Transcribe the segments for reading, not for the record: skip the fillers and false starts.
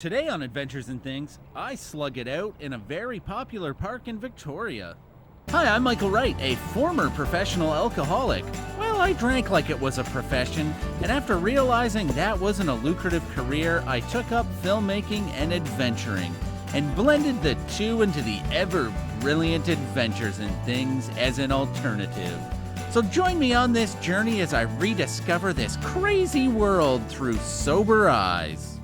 Today on Adventures in Things, I slug it out in a very popular park in Victoria. Hi, I'm Michael Wright, a former professional alcoholic. Well, I drank like it was a profession, and after realizing that wasn't a lucrative career, I took up filmmaking and adventuring, and blended the two into the ever-brilliant Adventures in Things as an alternative. So join me on this journey as I rediscover this crazy world through sober eyes.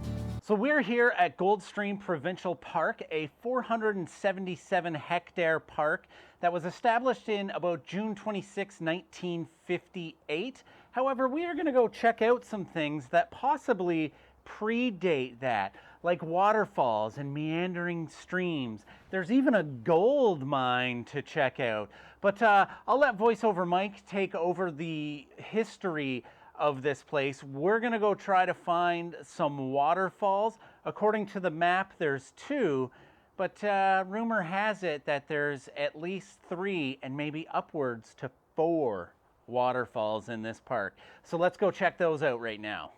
So we're here at Goldstream Provincial Park, a 477-hectare park that was established in about June 26, 1958. However, we are going to go check out some things that possibly predate that, like waterfalls and meandering streams. There's even a gold mine to check out. But I'll let VoiceOver Mike take over the history of this place. We're gonna go try to find some waterfalls. According to the map, there's two, but rumor has it that there's at least 3 and maybe upwards to 4 waterfalls in this park. So let's go check those out right now.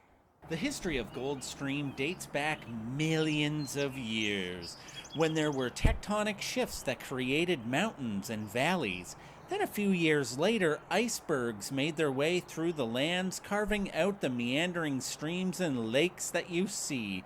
The history of Goldstream dates back millions of years, when there were tectonic shifts that created mountains and valleys. Then a few years later, icebergs made their way through the lands, carving out the meandering streams and lakes that you see.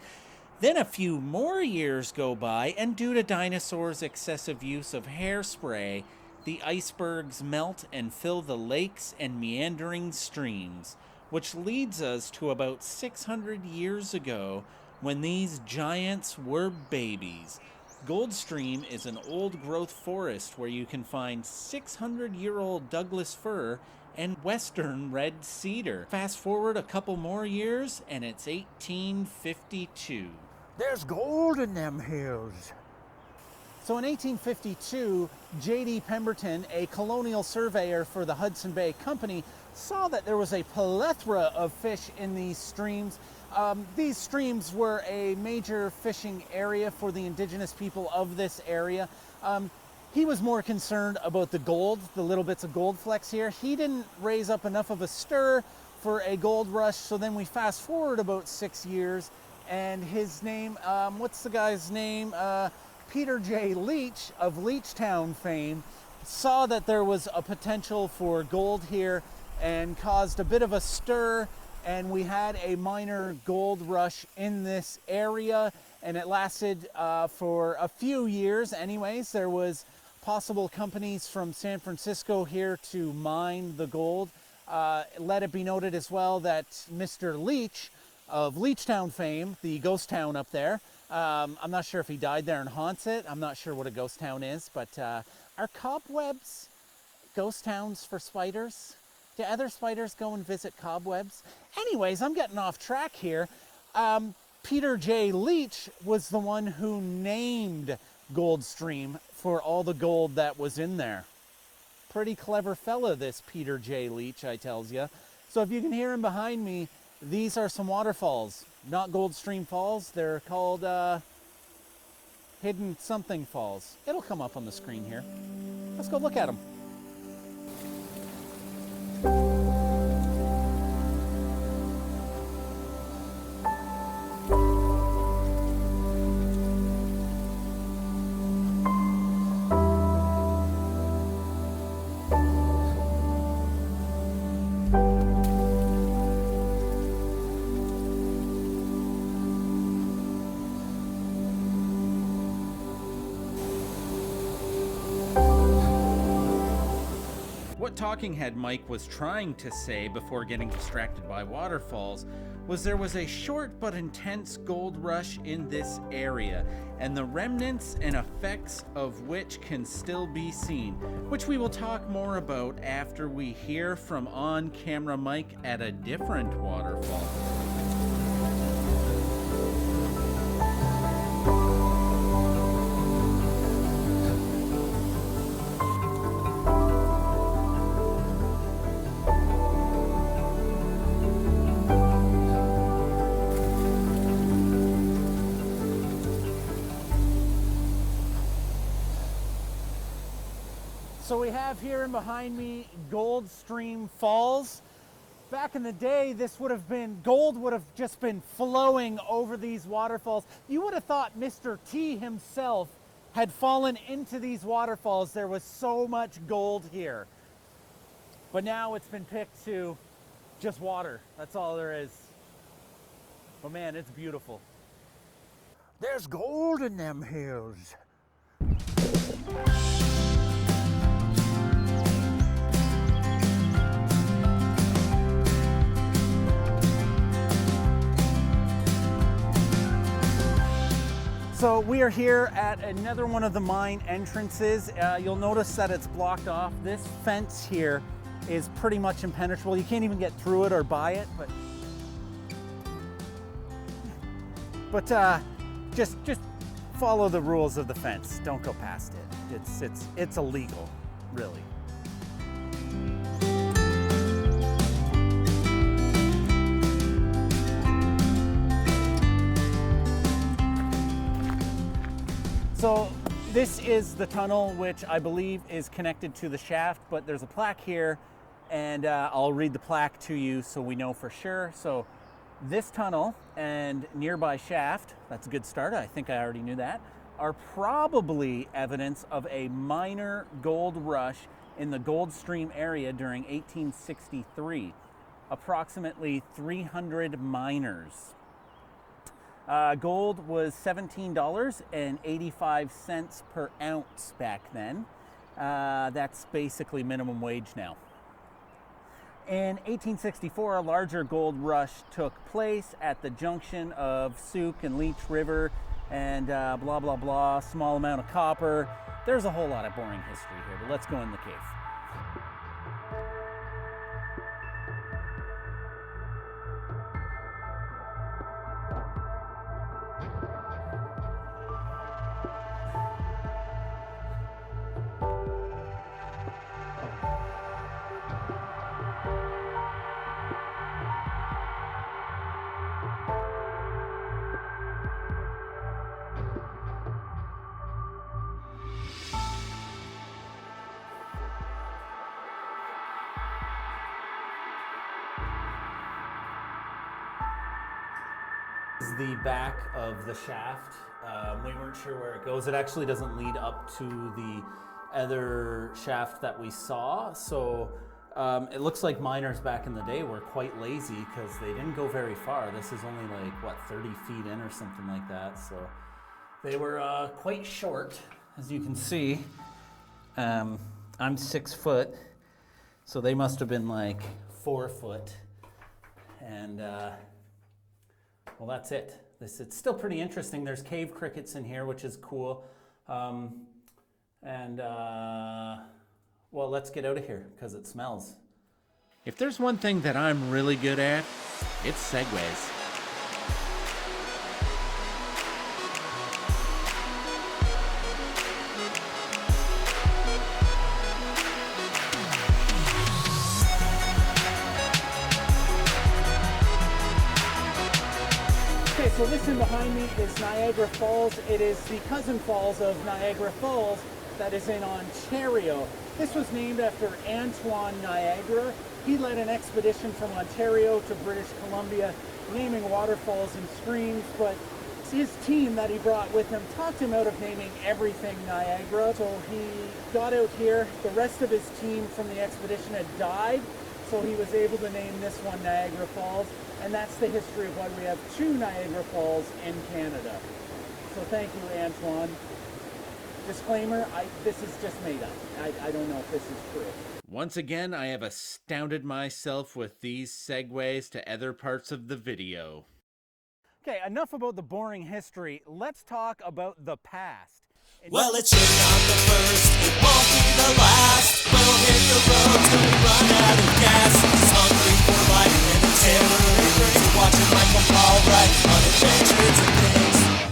Then a few more years go by, and due to dinosaurs' excessive use of hairspray, the icebergs melt and fill the lakes and meandering streams, which leads us to about 600 years ago, when these giants were babies. Goldstream is an old-growth forest where you can find 600-year-old Douglas fir and western red cedar. Fast forward a couple more years, and it's 1852. There's gold in them hills. So in 1852, J.D. Pemberton, a colonial surveyor for the Hudson Bay Company, saw that there was a plethora of fish in these streams. These streams were a major fishing area for the indigenous people of this area. He was more concerned about the gold, the little bits of gold flecks here. He didn't raise up enough of a stir for a gold rush, so then we fast forward about 6 years, and his name, what's the guy's name? Peter J. Leach of Leachtown fame saw that there was a potential for gold here and caused a bit of a stir, and we had a minor gold rush in this area, and it lasted for a few years anyways. There was possible companies from San Francisco here to mine the gold. Let it be noted as well that Mr. Leach of Leachtown fame, the ghost town up there, I'm not sure if he died there and haunts it. I'm not sure what a ghost town is, but are cobwebs ghost towns for spiders? Do other spiders go and visit cobwebs? Anyways, I'm getting off track here. Peter J. Leach was the one who named Goldstream for all the gold that was in there. Pretty clever fella, this Peter J. Leach, I tells ya. So if you can hear him behind me, these are some waterfalls. Not Goldstream Falls, they're called Hidden Something Falls. It'll come up on the screen here. Let's go look at them. What Talking Head Mike was trying to say before getting distracted by waterfalls was there was a short but intense gold rush in this area, and the remnants and effects of which can still be seen, which we will talk more about after we hear from on-camera Mike at a different waterfall. So we have here and behind me Goldstream Falls. Back in the day, gold would have just been flowing over these waterfalls. You would have thought Mr. T himself had fallen into these waterfalls. There was so much gold here. But now it's been picked to just water. That's all there is. But man, it's beautiful. There's gold in them hills. So we are here at another one of the mine entrances. You'll notice that it's blocked off. This fence here is pretty much impenetrable. You can't even get through it or by it, but just follow the rules of the fence. Don't go past it. It's illegal, really. So this is the tunnel, which I believe is connected to the shaft, but there's a plaque here, and I'll read the plaque to you so we know for sure. So this tunnel and nearby shaft, that's a good start, I think I already knew that, are probably evidence of a minor gold rush in the Goldstream area during 1863. Approximately 300 miners. Gold was $17.85 per ounce back then. That's basically minimum wage now. In 1864, a larger gold rush took place at the junction of Souk and Leech River and blah, blah, blah, small amount of copper. There's a whole lot of boring history here, but let's go in the cave. This is the back of the shaft. We weren't sure where it goes. It actually doesn't lead up to the other shaft that we saw. So it looks like miners back in the day were quite lazy because they didn't go very far. This is only like, what, 30 feet in or something like that. So they were quite short, as you can see. I'm 6 foot, so they must have been like 4 foot. And well, that's it. It's still pretty interesting. There's cave crickets in here, which is cool. Well, let's get out of here because it smells. If there's one thing that I'm really good at, it's segues. Okay, so this one behind me is Niagara Falls. It is the cousin falls of Niagara Falls that is in Ontario. This was named after Antoine Niagara. He led an expedition from Ontario to British Columbia, naming waterfalls and streams, but his team that he brought with him talked him out of naming everything Niagara. So he got out here. The rest of his team from the expedition had died, so he was able to name this one Niagara Falls. And that's the history of why we have 2 Niagara Falls in Canada. So thank you, Antoine. Disclaimer, this is just made up. I don't know if this is true. Once again, I have astounded myself with these segues to other parts of the video. Okay, enough about the boring history. Let's talk about the past. Well, it's sure not the first, it won't be the last. We'll hit the road till we run out of gas. He's hungry for life and it's terror. Watching Michael Paul ride on adventures.